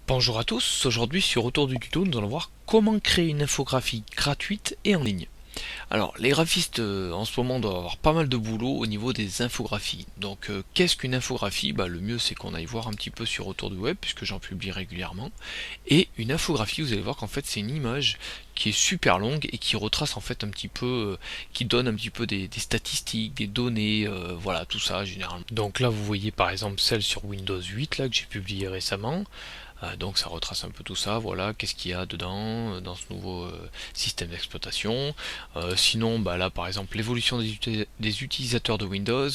Bonjour à tous, aujourd'hui sur Autour du tuto, nous allons voir comment créer une infographie gratuite et en ligne. Alors les graphistes en ce moment doivent avoir pas mal de boulot au niveau des infographies. Donc qu'est-ce qu'une infographie? Le mieux c'est qu'on aille voir un petit peu sur Autour du web puisque j'en publie régulièrement. Et une infographie, vous allez voir qu'en fait c'est une image qui est super longue et qui retrace en fait un petit peu, qui donne un petit peu des statistiques, des données, voilà tout ça généralement. Donc là vous voyez par exemple celle sur Windows 8 là que j'ai publiée récemment. Donc ça retrace un peu tout ça, voilà, qu'est-ce qu'il y a dedans, dans ce nouveau système d'exploitation. Sinon, là par exemple, l'évolution des utilisateurs de Windows.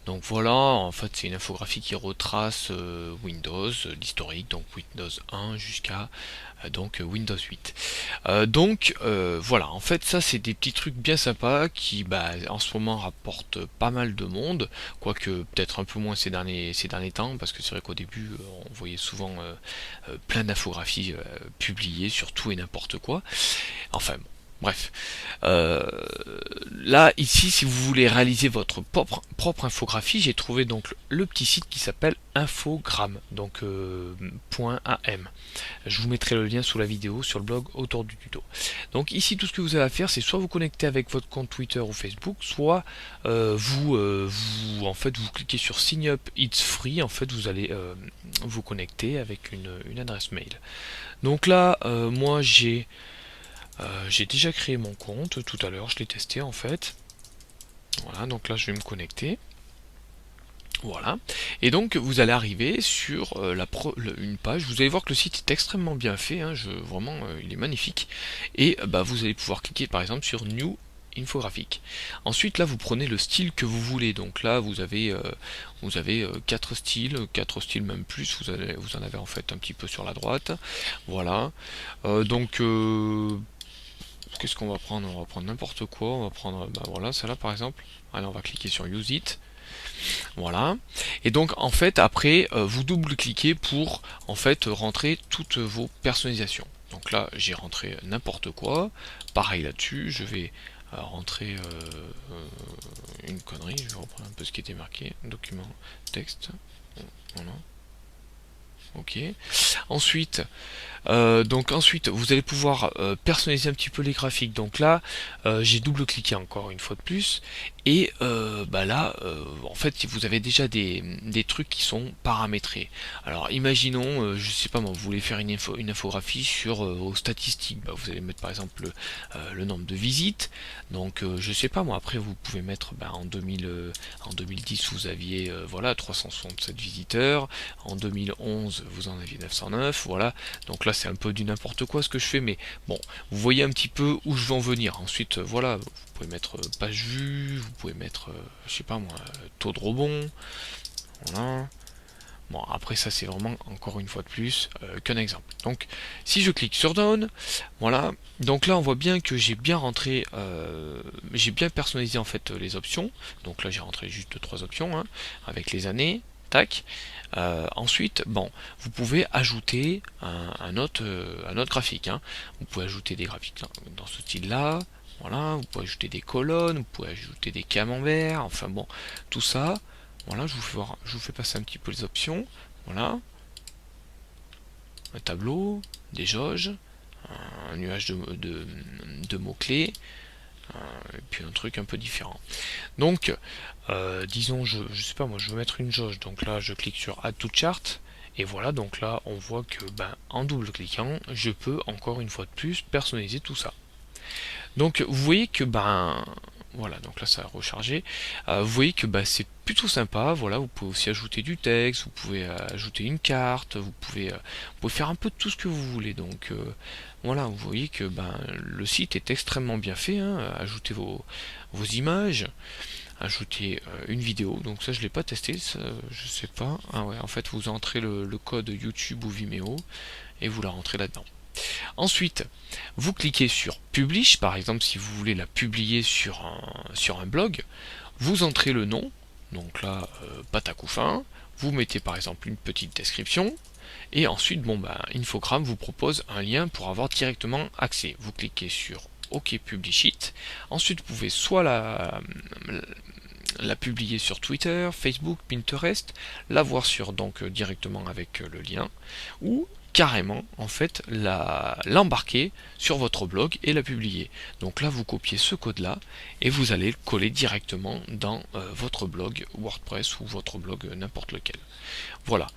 Donc voilà, en fait c'est une infographie qui retrace Windows, l'historique, donc Windows 1 jusqu'à donc Windows 8. Voilà, en fait ça c'est des petits trucs bien sympas qui en ce moment rapportent pas mal de monde, quoique peut-être un peu moins ces derniers temps, parce que c'est vrai qu'au début on voyait souvent plein d'infographies publiées sur tout et n'importe quoi. Enfin bon. Bref, là ici si vous voulez réaliser votre propre infographie, j'ai trouvé donc le petit site qui s'appelle Infogrames, donc .am. Je vous mettrai le lien sous la vidéo sur le blog Autour du tuto. Donc ici tout ce que vous avez à faire c'est soit vous connecter avec votre compte Twitter ou Facebook, soit vous en fait vous cliquez sur Sign Up It's Free, en fait vous allez vous connecter avec une adresse mail. Donc là moi j'ai déjà créé mon compte tout à l'heure, je l'ai testé en fait. Voilà, donc là je vais me connecter. Voilà, et donc vous allez arriver sur une page, vous allez voir que le site est extrêmement bien fait, hein, vraiment il est magnifique, et vous allez pouvoir cliquer par exemple sur New infographique. Ensuite là vous prenez le style que vous voulez, donc là vous avez quatre styles même plus, vous en avez en fait un petit peu sur la droite. Voilà, qu'est-ce qu'on va prendre? On va prendre n'importe quoi, on va prendre voilà celle-là par exemple. Allez, on va cliquer sur Use It. Voilà. Et donc en fait après vous double-cliquez pour en fait rentrer toutes vos personnalisations. Donc là j'ai rentré n'importe quoi. Pareil là-dessus, je vais rentrer une connerie. Je vais reprendre un peu ce qui était marqué. Document, texte. Voilà. Ok. Ensuite, ensuite, vous allez pouvoir personnaliser un petit peu les graphiques. Donc là, j'ai double-cliqué encore une fois de plus, et là, en fait, vous avez déjà des trucs qui sont paramétrés. Alors, imaginons, je sais pas moi, vous voulez faire une infographie sur vos statistiques. Vous allez mettre par exemple le nombre de visites. Donc, je sais pas moi. Après, vous pouvez mettre en 2010, vous aviez voilà 367 visiteurs. En 2011, vous en aviez 909. Voilà. Donc là c'est un peu du n'importe quoi ce que je fais, mais bon, vous voyez un petit peu où je veux en venir. Ensuite, voilà, vous pouvez mettre page vue, vous pouvez mettre, je sais pas moi, taux de rebond, voilà. Bon, après ça c'est vraiment, encore une fois de plus, qu'un exemple. Donc, si je clique sur Down, voilà, donc là on voit bien que j'ai bien rentré, j'ai bien personnalisé en fait les options. Donc là j'ai rentré juste 3 options, hein, avec les années, tac. Ensuite, vous pouvez ajouter un autre graphique, hein. Vous pouvez ajouter des graphiques dans ce style-là. Voilà, vous pouvez ajouter des colonnes, vous pouvez ajouter des camemberts, enfin bon, tout ça. Voilà, je vous fais passer un petit peu les options. Voilà, un tableau, des jauges, un nuage de mots-clés, et puis un truc un peu différent. Donc, disons, je sais pas moi, je veux mettre une jauge, donc là je clique sur Add to Chart, et voilà, donc là on voit que en double cliquant, je peux encore une fois de plus personnaliser tout ça. Donc vous voyez que voilà, donc là ça a rechargé. Vous voyez que c'est plutôt sympa. Voilà, vous pouvez aussi ajouter du texte, vous pouvez ajouter une carte, vous pouvez faire un peu de tout ce que vous voulez. Donc voilà, vous voyez que le site est extrêmement bien fait, hein. Ajoutez vos images, ajouter une vidéo. Donc ça je l'ai pas testé, ça, je sais pas. Ah ouais, en fait vous entrez le code YouTube ou Vimeo et vous la rentrez là-dedans. Ensuite, vous cliquez sur Publish, par exemple si vous voulez la publier sur un blog, vous entrez le nom, donc là, Patacoufin, vous mettez par exemple une petite description, et ensuite, Infogrames vous propose un lien pour avoir directement accès. Vous cliquez sur OK Publish It, ensuite vous pouvez soit la publier sur Twitter, Facebook, Pinterest, la voir sur directement avec le lien, ou carrément en fait l'embarquer sur votre blog et la publier. Donc là vous copiez ce code là et vous allez le coller directement dans votre blog WordPress ou votre blog n'importe lequel. Voilà,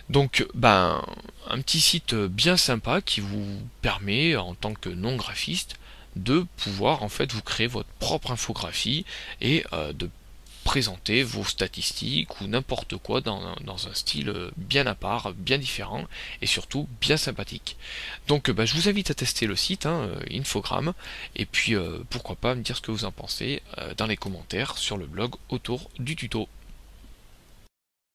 donc ben un petit site bien sympa qui vous permet en tant que non graphiste de pouvoir en fait vous créer votre propre infographie et de présenter vos statistiques ou n'importe quoi dans un style bien à part, bien différent et surtout bien sympathique. Donc bah, je vous invite à tester le site Infogrames et puis pourquoi pas me dire ce que vous en pensez dans les commentaires sur le blog autour du tuto.